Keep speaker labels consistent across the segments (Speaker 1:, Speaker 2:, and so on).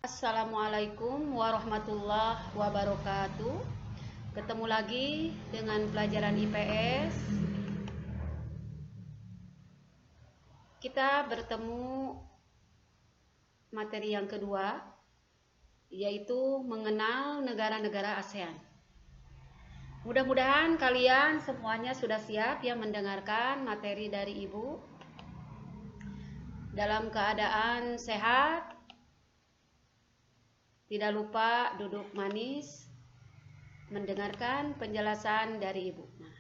Speaker 1: Assalamualaikum warahmatullahi wabarakatuh. Ketemu lagi dengan pelajaran IPS. Kita bertemu materi yang kedua, yaitu mengenal negara-negara ASEAN. Mudah-mudahan kalian semuanya sudah siap ya mendengarkan materi dari Ibu dalam keadaan sehat. Tidak lupa duduk manis, mendengarkan penjelasan dari Ibu. Nah,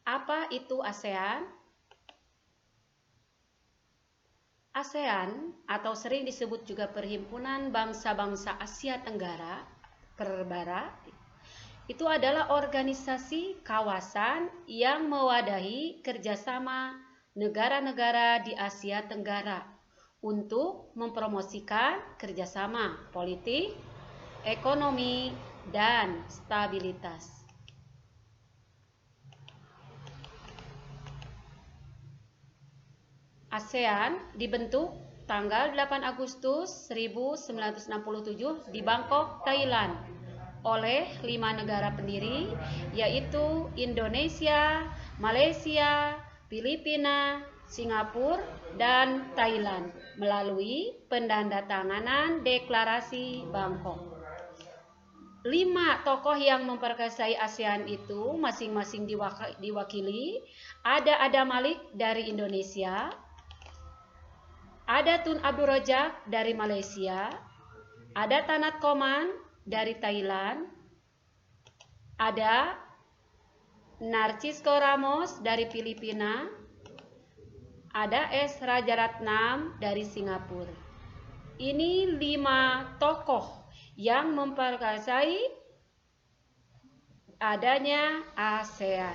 Speaker 1: apa itu ASEAN? ASEAN atau sering disebut juga Perhimpunan Bangsa-Bangsa Asia Tenggara, Perbara, itu adalah organisasi kawasan yang mewadahi kerjasama negara-negara di Asia Tenggara untuk mempromosikan kerjasama politik, ekonomi, dan stabilitas. ASEAN dibentuk tanggal 8 Agustus 1967 di Bangkok, Thailand oleh 5 negara pendiri, yaitu Indonesia, Malaysia, Filipina, Singapura, dan Thailand melalui pendandatanganan Deklarasi Bangkok. 5 tokoh yang memperkasai ASEAN itu masing-masing diwakili. Ada Adam Malik dari Indonesia, ada Tun Abdul Razak dari Malaysia, ada Tanat Koman dari Thailand, ada Narcisco Ramos dari Filipina, ada S. Rajaratnam dari Singapura. Ini 5 tokoh yang memperkasai adanya ASEAN.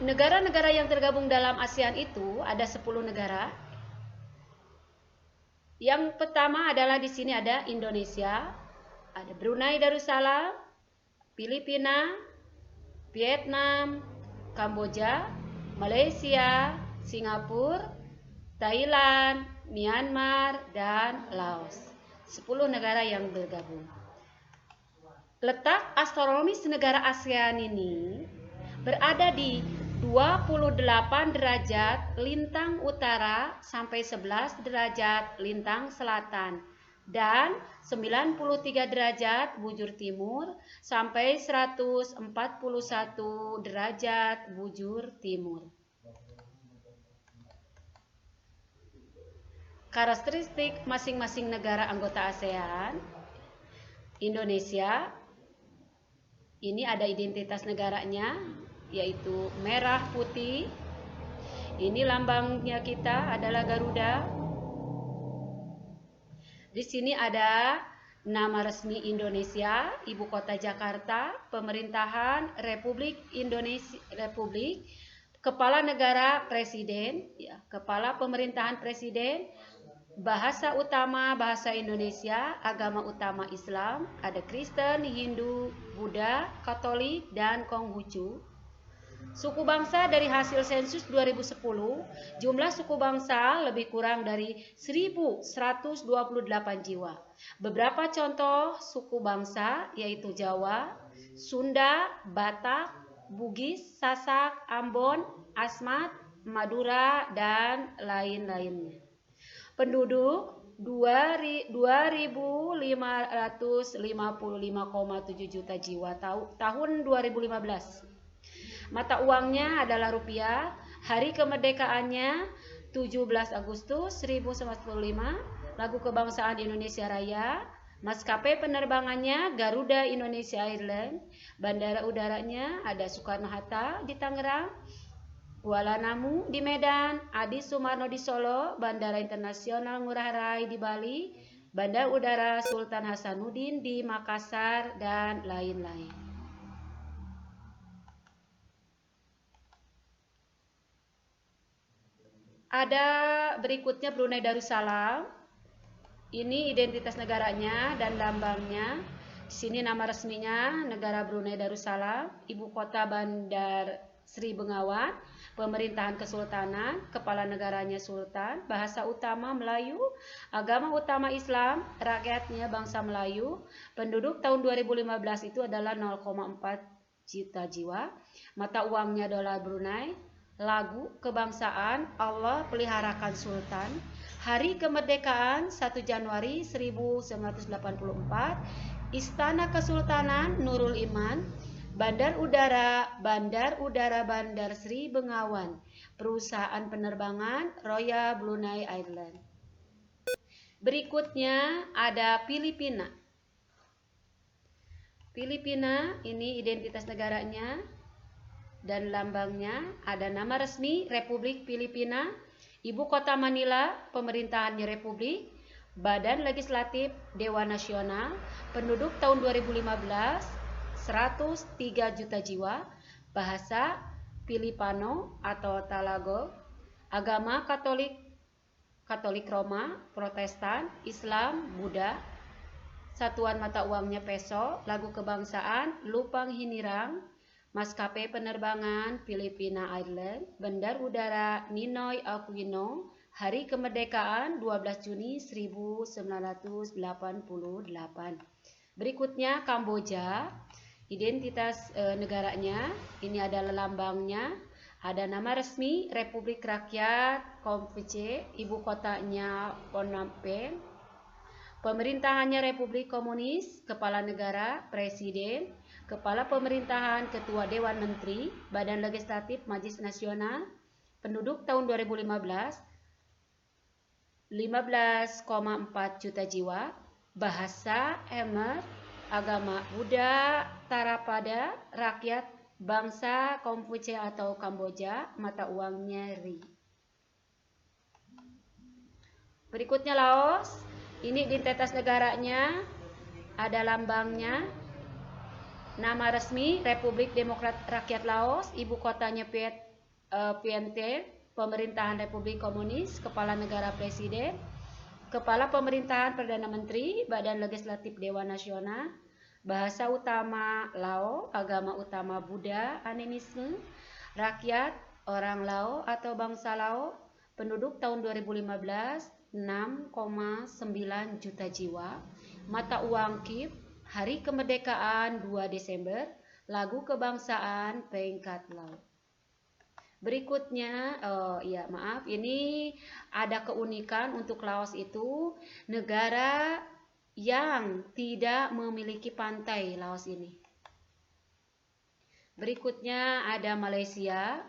Speaker 1: Negara-negara yang tergabung dalam ASEAN itu ada 10 negara. Yang pertama adalah di sini ada Indonesia, ada Brunei Darussalam, Filipina, Vietnam, Kamboja, Malaysia, Singapura, Thailand, Myanmar, dan Laos. 10 negara yang bergabung. Letak astronomis negara ASEAN ini berada di 28 derajat lintang utara sampai 11 derajat lintang selatan dan 93 derajat bujur timur sampai 141 derajat bujur timur. Karakteristik masing-masing negara anggota ASEAN. Indonesia, ini ada identitas negaranya, yaitu merah putih. Ini lambangnya kita adalah Garuda. Di sini ada nama resmi Indonesia, ibu kota Jakarta, pemerintahan Republik Indonesia, kepala negara presiden, ya, kepala pemerintahan presiden, bahasa utama bahasa Indonesia, agama utama Islam, ada Kristen, Hindu, Buddha, Katolik, dan Konghucu. Suku bangsa dari hasil sensus 2010, jumlah suku bangsa lebih kurang dari 1.128 jiwa. Beberapa contoh suku bangsa yaitu Jawa, Sunda, Batak, Bugis, Sasak, Ambon, Asmat, Madura, dan lain-lainnya. Penduduk 2.555,7 juta jiwa tahun 2015. Mata uangnya adalah rupiah. Hari kemerdekaannya 17 Agustus 1945. Lagu kebangsaan Indonesia Raya. Maskapai penerbangannya Garuda Indonesia Airlines. Bandara udaranya ada Soekarno-Hatta di Tangerang, Kuala Namu di Medan, Adi Sumarno di Solo, Bandara Internasional Ngurah Rai di Bali, Bandar Udara Sultan Hasanuddin di Makassar, dan lain-lain. Ada berikutnya Brunei Darussalam. Ini identitas negaranya dan lambangnya. Di sini nama resminya negara Brunei Darussalam, ibu kota Bandar Sri Bengawan, pemerintahan kesultanan, kepala negaranya sultan, bahasa utama Melayu, agama utama Islam, rakyatnya bangsa Melayu, penduduk tahun 2015 itu adalah 0,4 juta jiwa, mata uangnya dolar Brunei, lagu kebangsaan Allah peliharakan sultan, hari kemerdekaan 1 Januari 1984, Istana Kesultanan Nurul Iman, Bandar Udara Bandar Sri Bengawan, perusahaan penerbangan Royal Brunei Island. Berikutnya ada Filipina. Filipina ini identitas negaranya dan lambangnya, ada nama resmi Republik Filipina, ibu kota Manila, pemerintahannya Republik, Badan Legislatif Dewan Nasional, penduduk tahun 2015 103 juta jiwa, bahasa Filipino atau Tagalog, agama Katolik Roma, Protestan, Islam, Buddha, satuan mata uangnya peso, lagu kebangsaan Lupang Hinirang, maskapai penerbangan Filipina Island, bandar udara Ninoy Aquino, hari kemerdekaan 12 Juni 1988. Berikutnya Kamboja, identitas negaranya, ini adalah lambangnya, ada nama resmi Republik Rakyat Kampuchea, ibu kotanya Phnom Penh, pemerintahannya Republik Komunis, kepala negara, presiden, kepala pemerintahan, ketua Dewan Menteri, Badan Legislatif Majelis Nasional, penduduk tahun 2015 15,4 juta jiwa, bahasa Khmer, agama Buddha, Tarapada, rakyat bangsa Kampuchea atau Kamboja, mata uangnya Ri. Berikutnya Laos, ini identitas negaranya, ada lambangnya, nama resmi Republik Demokrat Rakyat Laos, ibu kotanya Phnom Penh, pemerintahan Republik Komunis, kepala negara presiden, kepala pemerintahan Perdana Menteri, Badan Legislatif Dewan Nasional, bahasa utama Lao, agama utama Buddha, animisme, rakyat orang Lao atau bangsa Lao, penduduk tahun 2015 6,9 juta jiwa, mata uang KIP, hari kemerdekaan 2 Desember, lagu kebangsaan Pengkat Lao. Berikutnya, ini ada keunikan untuk Laos itu, negara yang tidak memiliki pantai Laos ini. Berikutnya ada Malaysia,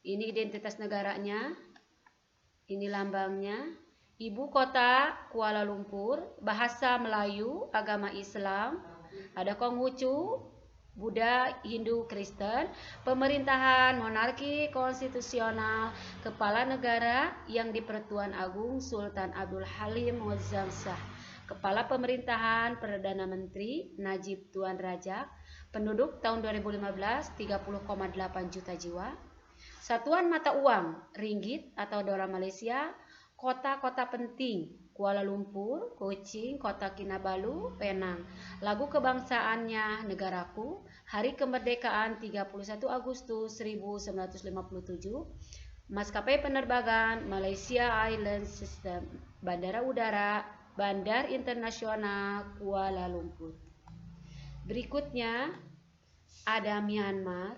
Speaker 1: ini identitas negaranya, ini lambangnya, ibu kota Kuala Lumpur, bahasa Melayu, agama Islam, ada Konghucu, Buddha, Hindu, Kristen, pemerintahan monarki konstitusional, kepala negara yang di-Pertuan Agung Sultan Abdul Halim Muazzam Shah, kepala pemerintahan Perdana Menteri Najib Tuan Razak, penduduk tahun 2015 30,8 juta jiwa, satuan mata uang ringgit atau dolar Malaysia, kota-kota penting Kuala Lumpur, Kuching, Kota Kinabalu, Penang, lagu kebangsaannya Negaraku, hari kemerdekaan 31 Agustus 1957, maskapai penerbangan Malaysia Island System, bandara udara Bandar Internasional Kuala Lumpur. Berikutnya ada Myanmar,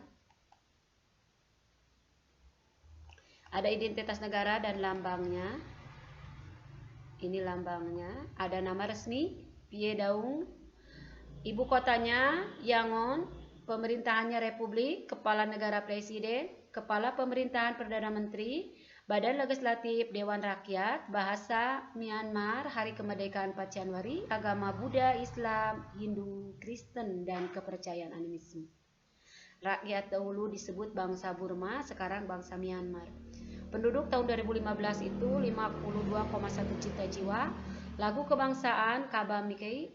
Speaker 1: ada identitas negara dan lambangnya. Ini lambangnya, ada nama resmi Pye Daung, ibu kotanya Yangon, pemerintahannya Republik, kepala negara presiden, kepala pemerintahan Perdana Menteri, Badan Legislatif Dewan Rakyat, bahasa Myanmar, hari kemerdekaan 4 Januari, agama Buddha, Islam, Hindu, Kristen, dan kepercayaan animisme. Rakyat dahulu disebut bangsa Burma, sekarang bangsa Myanmar. Penduduk tahun 2015 itu 52,1 juta jiwa, lagu kebangsaan Kaba Mikei,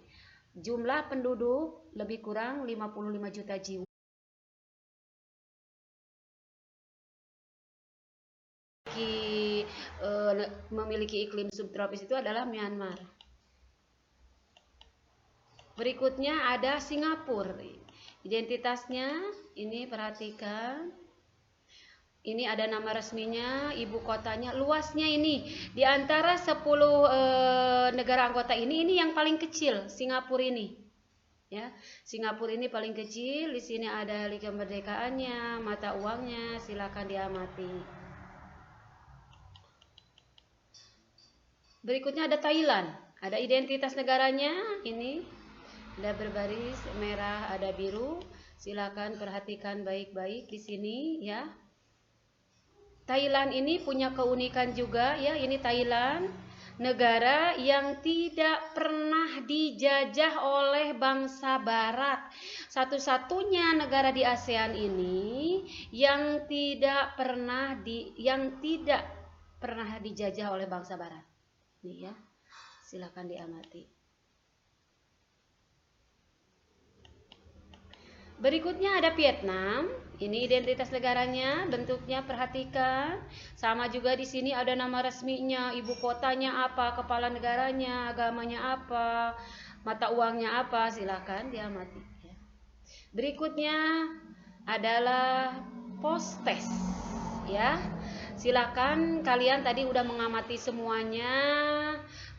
Speaker 1: jumlah penduduk lebih kurang 55 juta jiwa. Memiliki iklim subtropis itu adalah Myanmar. Berikutnya ada Singapura. Identitasnya ini perhatikan, Ini ada nama resminya, ibu kotanya, luasnya ini di antara 10 negara anggota ini yang paling kecil, Singapura ini. Ya, Singapura ini paling kecil. Di sini ada hari kemerdekaannya, mata uangnya, silakan diamati. Berikutnya ada Thailand, ada identitas negaranya ini, ada berbaris merah, ada biru. Silakan perhatikan baik-baik di sini ya. Thailand ini punya keunikan juga ya, ini Thailand, negara yang tidak pernah dijajah oleh bangsa barat. Satu-satunya negara di ASEAN ini yang tidak pernah dijajah oleh bangsa barat. Nih ya. Silakan diamati. Berikutnya ada Vietnam. Ini identitas negaranya, bentuknya perhatikan. Sama juga di sini ada nama resminya, ibu kotanya apa, kepala negaranya, agamanya apa, mata uangnya apa, silakan diamati. Berikutnya adalah postes, ya. Silakan kalian tadi udah mengamati semuanya,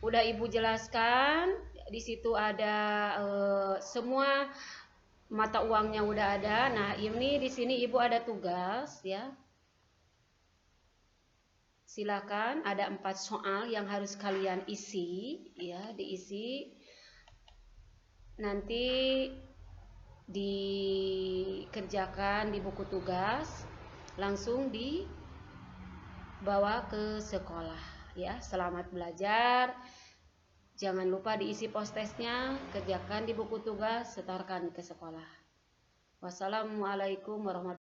Speaker 1: udah ibu jelaskan. Di situ ada semua mata uangnya udah ada. Nah, ini di sini ibu ada tugas ya. Silakan, ada 4 soal yang harus kalian isi ya, diisi. Nanti dikerjakan di buku tugas, langsung dibawa ke sekolah ya. Selamat belajar. Jangan lupa diisi postesnya, kerjakan di buku tugas, setorkan ke sekolah. Wassalamualaikum warahmatullahi wabarakatuh.